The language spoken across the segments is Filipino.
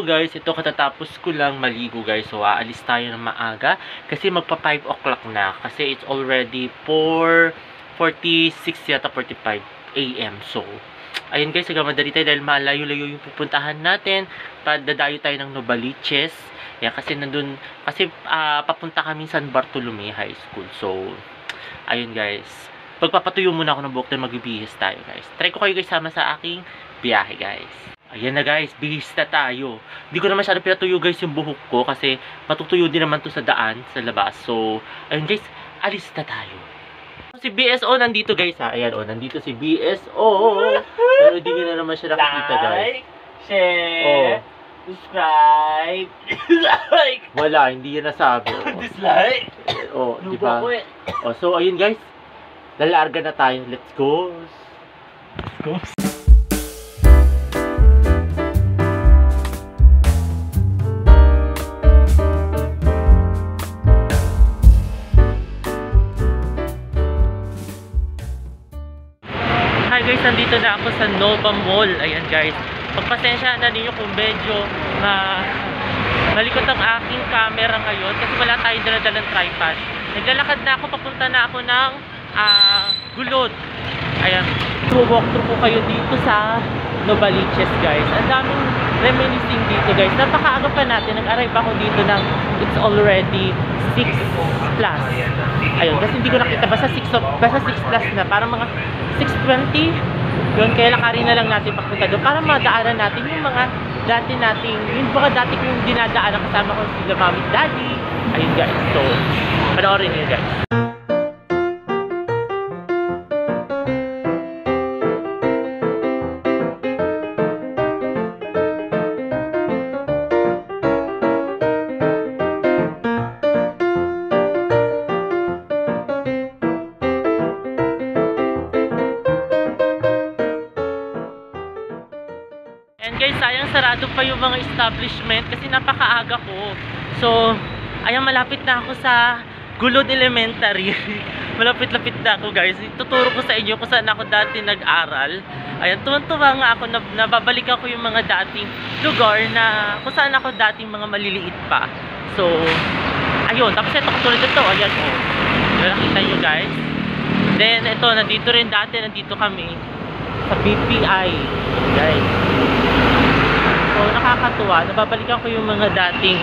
guys, ito katatapos ko lang maligo guys. So aalis tayo ng maaga kasi magpa 5 o'clock na. Kasi it's already 4:46 yata 45 AM. So ayun guys, nagmamadali tayo dahil malayo-layo yung pupuntahan natin. Padadayo tayo ng Novaliches. Yan, kasi nandun, kasi papunta kami San Bartolome High School. So ayun guys, pagpapatuyo muna ako ng buhok na magbibihis tayo guys. Try ko kayo guys sama sa aking biyahe guys. Ayan na guys, bihis na tayo. Hindi ko na masyado pinatuyo guys yung buhok ko kasi matutuyo din naman to sa daan, sa labas. So, ayun guys, alis na tayo. Si BSO nandito guys ha. Ayan o, nandito si BSO. Pero hindi nyo na naman siya nakikita guys. Like, share, subscribe, like. Wala, hindi yan nasabi. Dislike. O, diba? O, so ayun guys, lalarga na tayo. Let's go. Let's go. Hi guys, nandito na ako sa Nova Mall. Ayan guys, pagpasensya na ninyo kung medyo malikot ang aking camera ngayon kasi wala tayong daladalang tripod. Naglalakad na ako, papunta na ako ng Gulod. Ayan, walk through ko kayo dito sa Novaliches guys. Ang daming reminiscing dito guys. Napakaaga pa natin, nag-arrive ako dito ng it's already 6 plus. Ayun, kasi hindi ko nakita, basta 6 plus na, parang mga 6:20. Yun, kaya lakarin na lang natin papunta doon para madaanan natin yung mga dati nating, yung mga dati kong dinadaanan kasama ko sila mami at daddy. Ayun guys, so panoorin nyo guys. Guys, sayang sarado pa yung mga establishment kasi napakaaga ko. So, ayan, malapit na ako sa Gulod Elementary. Malapit-lapit na ako guys. Tuturo ko sa inyo kung saan ako dati nag-aral. Ayan, tuwan-tuwa nga ako na nababalikan ko yung mga dating lugar na kung saan ako dating mga maliliit pa. So, ayun. Tapos ito katulad ito. Ayan o. Nakita nyo guys. Then, ito, nandito rin dati. Nandito kami sa BPI. Guys. So, nakakatuwa. Nababalikan ko yung mga dating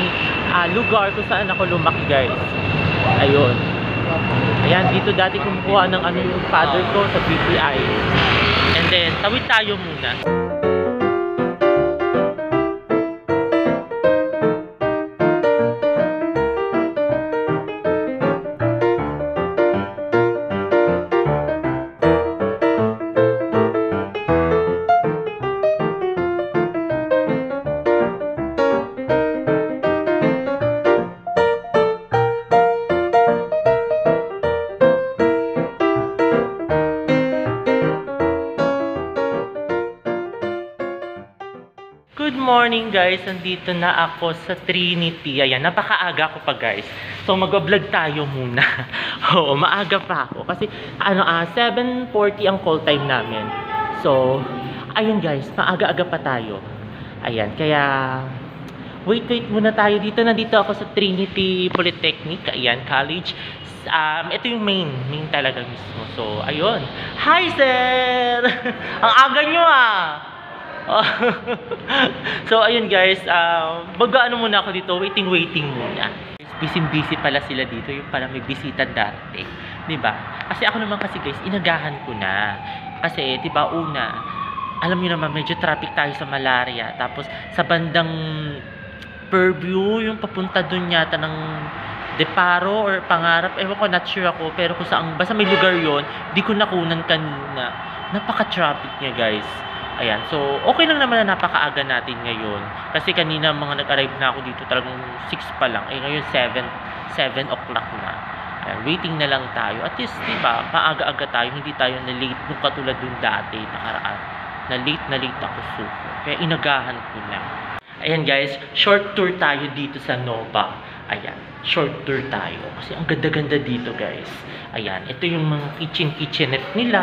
lugar kung saan ako lumaki guys. Ayun. Ayan, dito dati kumukuha ng ano yung father ko sa BPI. And then, tawid tayo muna. Good morning guys, nandito na ako sa Trinity. Ayan, napakaaga ko pa guys. So mag-vlog tayo muna. Oo, maaga pa ako kasi 7:40 ang call time namin. So, ayun guys, maaga-aga pa tayo. Ayan, kaya wait muna tayo dito. Nandito ako sa Trinity Polytechnic, ayan, college. Ito yung main talaga mismo. So, ayun. Hi sir! Ang aga nyo So ayun guys, mag-ano muna ako dito, waiting muna. Busy pala sila dito, yung parang may bisita dati, 'di ba? Kasi ako naman kasi guys, inagahan ko na. Kasi 'di ba una, alam niyo naman medyo traffic tayo sa Malaria, tapos sa bandang Purview, yung papunta doon yata ng Deparo or Pangarap, ewan ko, not sure ako, pero kung saan, basta may lugar yon, di ko nakunan kanina. Napaka-traffic niya guys. Ayan, so okay lang naman na napakaaga natin ngayon. Kasi kanina mga nag-arrive na ako dito talagang 6 pa lang. Eh ngayon 7 o'clock na. Ayan, waiting na lang tayo. At least, diba, paaga-aga tayo. Hindi tayo na-late nung katulad dun dati nakaraan. Na-late ako super. Kaya inagahan ko na. Ayan guys, short tour tayo dito sa Nova. Ayan, short tour tayo. Kasi ang ganda-ganda dito guys. Ayan, ito yung mga kitchenette nila.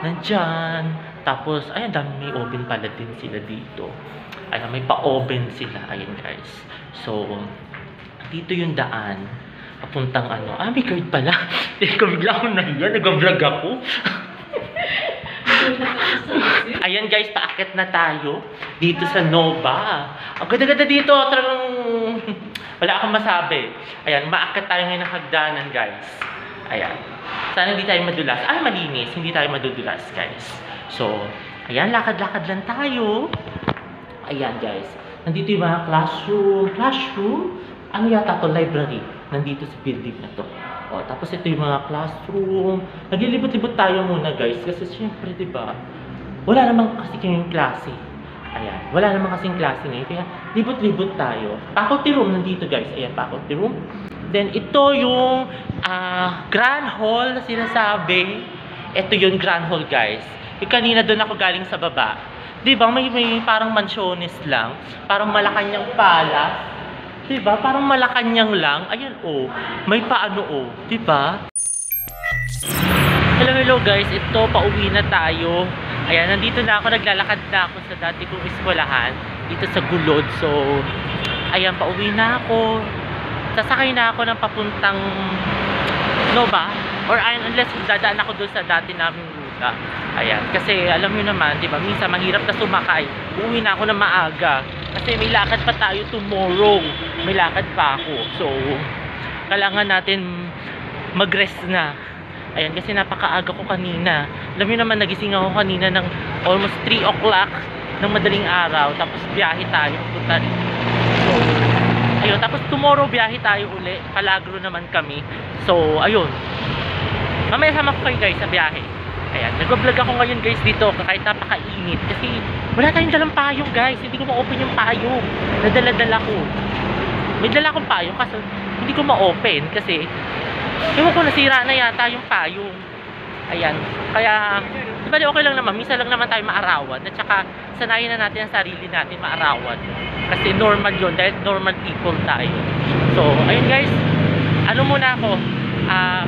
Nandyan. Tapos, ayan, dami may oven pala din sila dito. Ayan, may pa-open sila. Ayan, guys. So, dito yung daan. Papuntang ano. Ah, may guard pala. Teka, bigla akong nahiya. Nag-vlog ako. Ayan, guys. Paakit na tayo. Dito sa Nova. Ang ganda-ganda dito. Talagang wala akong masabi. Ayan, maakit tayo ngayon ng hagdanan, guys. Ayan. Sana hindi tayo madulas. Ah, malinis. Hindi tayo madudulas, guys. So, ayan, lakad-lakad lang tayo. Ayan, guys. Nandito yung mga classroom. Classroom? Ano yata to? Library. Nandito sa building na to. O, tapos ito yung mga classroom. Naglilibot-libot tayo muna, guys. Kasi syempre, diba? Wala namang kasi yung klase. Ayan. Wala namang kasing klase ngayon. Kaya, libot-libot tayo. Faculty room nandito, guys. Ayan, faculty room. Then, ito yung Grand Hall na sinasabi. Ito yung Grand Hall, guys. Yung kanina doon ako galing sa baba. Diba? May parang mansiones lang. Parang Malacanang Palace. Diba? Parang Malacanang lang. Ayan, oh. May paano, oh. Diba? Hello, guys. Ito, pauwi na tayo. Ayan, nandito na ako. Naglalakad na ako sa dati kong eskwelahan. Dito sa Gulod. So, ayan, pauwi na ako. Sasakay na ako ng papuntang Nova. Or unless dadaan ako doon sa dati naming ruta. Ayan, kasi alam nyo naman, di ba, minsan mahirap na sumakay. Uuwi na ako ng maaga. Kasi may lakad pa tayo tomorrow. May lakad pa ako. So, kailangan natin mag-rest na. Ayan, kasi napakaaga ko kanina. Alam nyo naman, nagising ako kanina ng almost 3 o'clock ng madaling araw. Tapos biyahe tayo. Punta rin. So, ayun. Tapos tomorrow biyahe tayo uli. Palagro naman kami. So, ayun. Mamaya sama ko kayo, guys, sa biyahe. Ayan, nag-vlog ako ngayon, guys, dito kahit napakainit kasi wala tayong dalang payong, guys. Hindi ko ma-open yung payong. Nadala-dala ko. May dala akong payong kasi hindi ko ma-open kasi ewan ko, nasira na yata yung payong. Ayan, kaya diba, okay lang naman, minsan lang naman tayo maarawan at saka sanayin na natin ang sarili natin maarawan kasi normal yun dahil normal people tayo. So, ayun, guys, ano muna ako,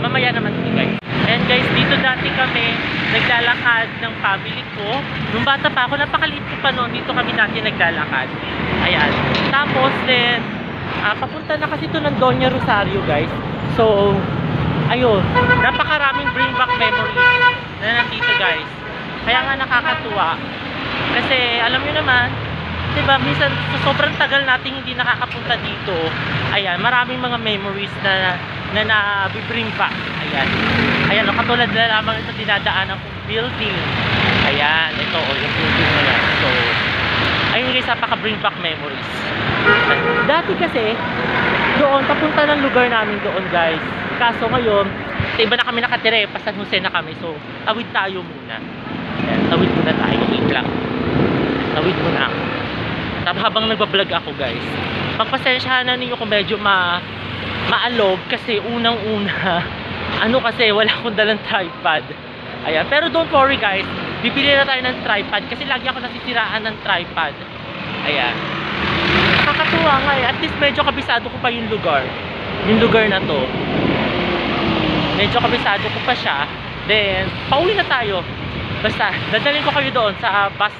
mamaya naman ito, guys. Ayan, guys, dito dati kami naglalakad ng family ko. Nung bata pa ako, napakaliit ko pa noon, dito kami dati naglalakad. Ayan. Tapos then, papunta na kasi ito ng Doña Rosario, guys. So, ayun, napakaraming bring back memories na nandito, guys. Kaya nga nakakatuwa. Kasi, alam nyo naman, diba, minsan sa sobrang tagal natin hindi nakakapunta dito, ayan, maraming mga memories na bring back. Ayan. Ayan, katulad na lamang ito dinadaanan kong building. Ayan, ito, yung building na yan. So, ayun, guys, napaka-bring back memories. Dati kasi, doon, papunta ng lugar namin doon, guys. Kaso ngayon, sa iba na kami nakatire, pa San Jose na kami. So, tawid tayo muna. Ayan, tawid muna tayo. Wait lang. Tawid muna ako. Tapos habang nagbablog ako, guys, pagpasensyahan na ninyo kung medyo maalog kasi unang-una, ano kasi, wala akong dalang tripod. Ayan, pero don't worry, guys. Bibili na tayo ng tripod kasi lagi ako nasisiraan ng tripod. Ayan. Nakakatuwa nga eh. At least medyo kabisado ko pa yung lugar. Yung lugar na to. Medyo kabisado ko pa siya. Then, pauwi na tayo. Basta, dadalhin ko kayo doon sa bus,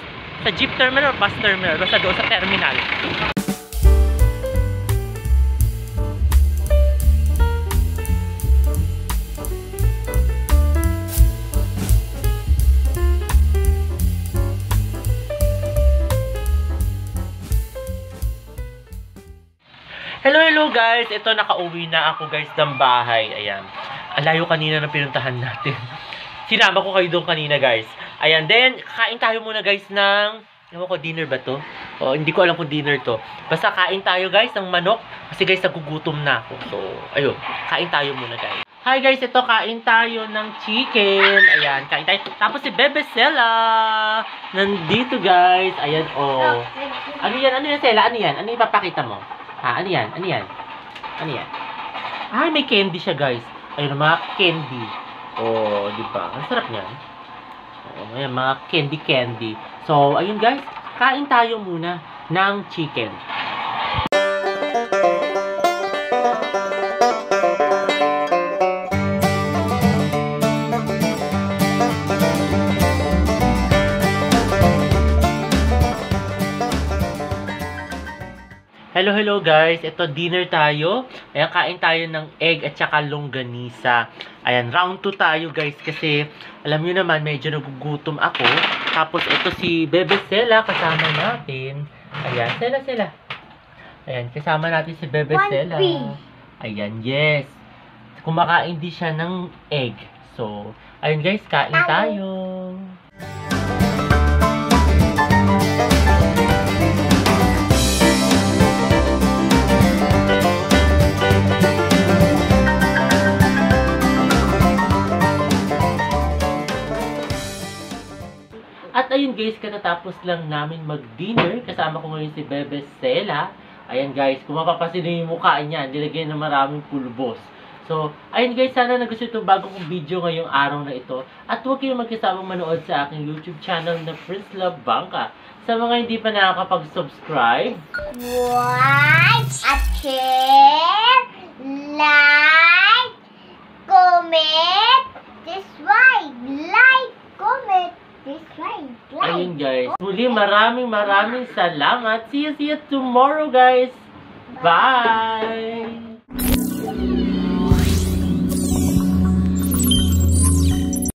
sa jeep terminal or bus terminal. Basta doon sa terminal. Hello guys! Ito, nakauwi na ako, guys, ng bahay. Ayan. Alayo kanina na pinuntahan natin. Sinama ko kayo doon kanina, guys. Ayan. Then, kain tayo muna, guys, ng... Ewan ko, dinner ba to? O, hindi ko alam kung dinner to. Basta kain tayo, guys, ng manok. Kasi, guys, nagugutom na ako. So, ayun. Kain tayo muna, guys. Hi, guys. Ito, kain tayo ng chicken. Ayan. Kain tayo. Tapos si Bebe Sela. Nandito, guys. Ayan, oh. Ano yan? Ano yan, Sela? Ano yan? Ano yung papakita mo? Ha, ano yan? Ano yan? Ano yan? Ay, may candy siya, guys. Ayun, mga candy. Oh, di ba? Ang sarap niyan. Oh, ayan, mga candy. So, ayun, guys. Kain tayo muna ng chicken. Hello, hello guys. Ito, dinner tayo. Ayan, kain tayo ng egg at saka longganisa. Ayan, round 2 tayo guys kasi alam nyo naman, medyo nagugutom ako. Tapos ito si Bebe Sela kasama natin. Ayan, Sela. Ayan, kasama natin si Bebe Sela. Ayan, yes. Kumakain din siya ng egg. So, ayun guys, kain tayo. At ayun guys, katatapos lang namin mag-dinner. Kasama ko ngayon si Bebe Sela. Ayan guys, kung mapapasin nyo yung mukha niya, nilagyan ng maraming pulbos. So, ayun guys, sana nagustuhan itong bago kong video ngayong araw na ito. At huwag kayong magkasamang manood sa aking YouTube channel na Prince Love Bangka. Sa mga hindi pa nakakapag-subscribe, at share, like, comment, subscribe, like, comment, subscribe, like. ayun guys. Muli, maraming salamat. See you tomorrow guys. Bye!